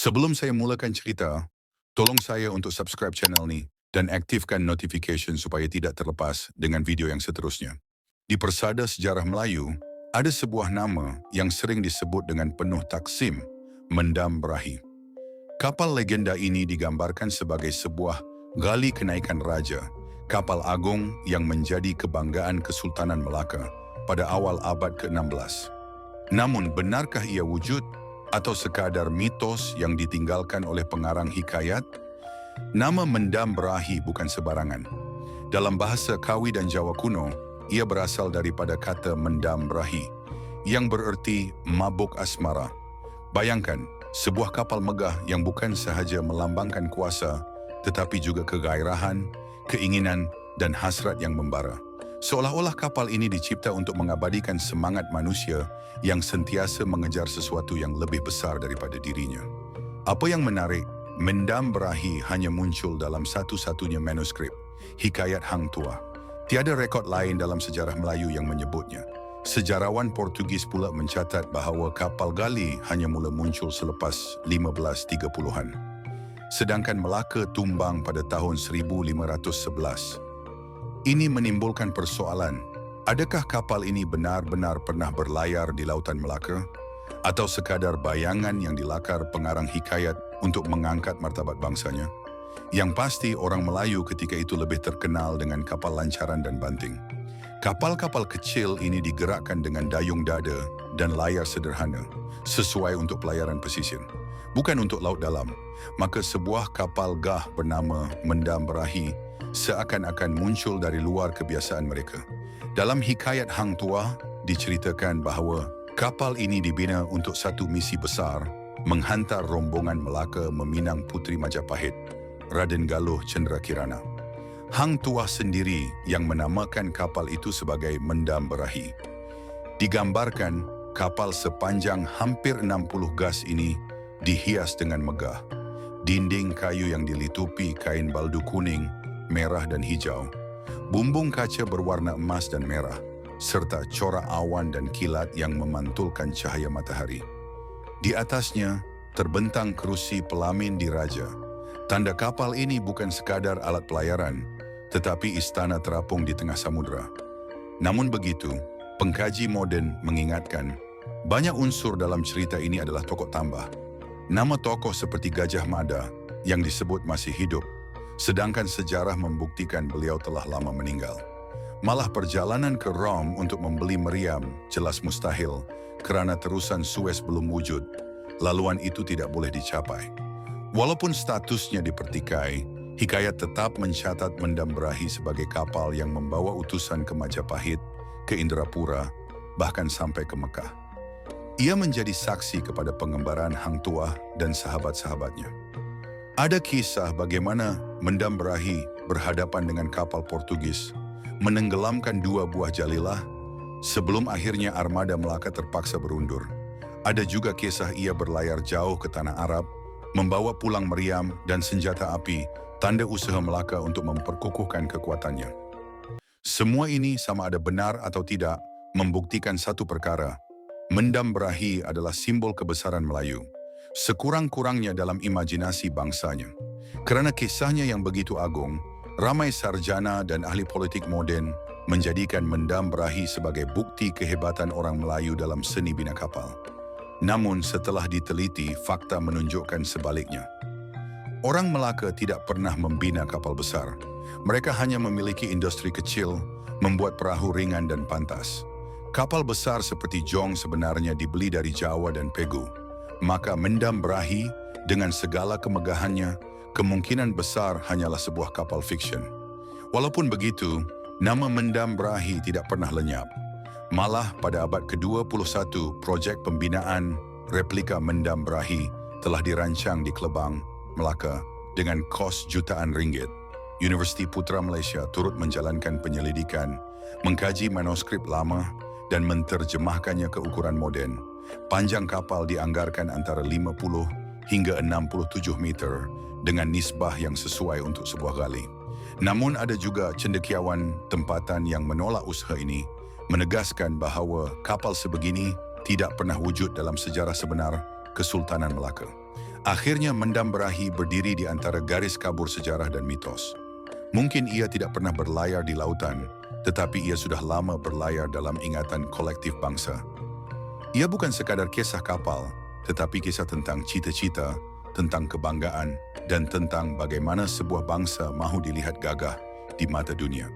Sebelum saya mulakan cerita, tolong saya untuk subscribe channel ni dan aktifkan notification supaya tidak terlepas dengan video yang seterusnya. Di persada sejarah Melayu, ada sebuah nama yang sering disebut dengan penuh taksim, Mendam Berahi. Kapal legenda ini digambarkan sebagai sebuah gali kenaikan raja, kapal agung yang menjadi kebanggaan Kesultanan Melaka pada awal abad ke-16. Namun, benarkah ia wujud atau sekadar mitos yang ditinggalkan oleh pengarang hikayat? Nama Mendam Berahi bukan sebarangan. Dalam bahasa Kawi dan Jawa kuno, ia berasal daripada kata mendam berahi, yang bererti mabuk asmara. Bayangkan, sebuah kapal megah yang bukan sahaja melambangkan kuasa, tetapi juga kegairahan, keinginan, dan hasrat yang membara. Seolah-olah kapal ini dicipta untuk mengabadikan semangat manusia yang sentiasa mengejar sesuatu yang lebih besar daripada dirinya. Apa yang menarik, Mendam Berahi hanya muncul dalam satu-satunya manuskrip, Hikayat Hang Tuah. Tiada rekod lain dalam sejarah Melayu yang menyebutnya. Sejarawan Portugis pula mencatat bahawa kapal gali hanya mula muncul selepas 1530-an. Sedangkan Melaka tumbang pada tahun 1511. Ini menimbulkan persoalan, adakah kapal ini benar-benar pernah berlayar di lautan Melaka? Atau sekadar bayangan yang dilakar pengarang hikayat untuk mengangkat martabat bangsanya? Yang pasti orang Melayu ketika itu lebih terkenal dengan kapal lancaran dan banting. Kapal-kapal kecil ini digerakkan dengan dayung dada dan layar sederhana, sesuai untuk pelayaran pesisir, bukan untuk laut dalam. Maka sebuah kapal gah bernama Mendam Berahi seakan-akan muncul dari luar kebiasaan mereka. Dalam Hikayat Hang Tuah diceritakan bahawa kapal ini dibina untuk satu misi besar, menghantar rombongan Melaka meminang Puteri Majapahit, Raden Galuh Cendrakirana. Hang Tuah sendiri yang menamakan kapal itu sebagai Mendam Berahi. Digambarkan kapal sepanjang hampir 60 gas ini dihias dengan megah. Dinding kayu yang dilitupi kain baldu kuning, merah dan hijau. Bumbung kaca berwarna emas dan merah, serta corak awan dan kilat yang memantulkan cahaya matahari. Di atasnya terbentang kerusi pelamin diraja. Tanda kapal ini bukan sekadar alat pelayaran, tetapi istana terapung di tengah samudera. Namun begitu, pengkaji moden mengingatkan, banyak unsur dalam cerita ini adalah tokoh tambah. Nama tokoh seperti Gajah Mada yang disebut masih hidup, sedangkan sejarah membuktikan beliau telah lama meninggal. Malah perjalanan ke Rom untuk membeli meriam jelas mustahil kerana terusan Suez belum wujud. Laluan itu tidak boleh dicapai. Walaupun statusnya dipertikai, hikayat tetap mencatat Mendam Berahi sebagai kapal yang membawa utusan ke Majapahit, ke Indrapura, bahkan sampai ke Mekah. Ia menjadi saksi kepada pengembaraan Hang Tuah dan sahabat-sahabatnya. Ada kisah bagaimana Mendam Berahi berhadapan dengan kapal Portugis, menenggelamkan dua buah jalilah sebelum akhirnya armada Melaka terpaksa berundur. Ada juga kisah ia berlayar jauh ke tanah Arab, membawa pulang meriam dan senjata api, tanda usaha Melaka untuk memperkukuhkan kekuatannya. Semua ini sama ada benar atau tidak, membuktikan satu perkara. Mendam Berahi adalah simbol kebesaran Melayu, sekurang-kurangnya dalam imajinasi bangsanya. Kerana kisahnya yang begitu agung, ramai sarjana dan ahli politik moden menjadikan Mendam Berahi sebagai bukti kehebatan orang Melayu dalam seni bina kapal. Namun setelah diteliti, fakta menunjukkan sebaliknya. Orang Melaka tidak pernah membina kapal besar. Mereka hanya memiliki industri kecil, membuat perahu ringan dan pantas. Kapal besar seperti Jong sebenarnya dibeli dari Jawa dan Pegu. Maka Mendam Berahi dengan segala kemegahannya, kemungkinan besar hanyalah sebuah kapal fiksyen. Walaupun begitu, nama Mendam Berahi tidak pernah lenyap. Malah pada abad ke-21, projek pembinaan replika Mendam Berahi telah dirancang di Klebang, Melaka dengan kos jutaan ringgit. Universiti Putra Malaysia turut menjalankan penyelidikan, mengkaji manuskrip lama dan menterjemahkannya ke ukuran moden. Panjang kapal dianggarkan antara 50 hingga 67 meter dengan nisbah yang sesuai untuk sebuah gali. Namun ada juga cendekiawan tempatan yang menolak usaha ini, menegaskan bahawa kapal sebegini tidak pernah wujud dalam sejarah sebenar Kesultanan Melaka. Akhirnya Mendam Brahi berdiri di antara garis kabur sejarah dan mitos. Mungkin ia tidak pernah berlayar di lautan, tetapi ia sudah lama berlayar dalam ingatan kolektif bangsa. Ia bukan sekadar kisah kapal, tetapi kisah tentang cita-cita, tentang kebanggaan, dan tentang bagaimana sebuah bangsa mahu dilihat gagah di mata dunia.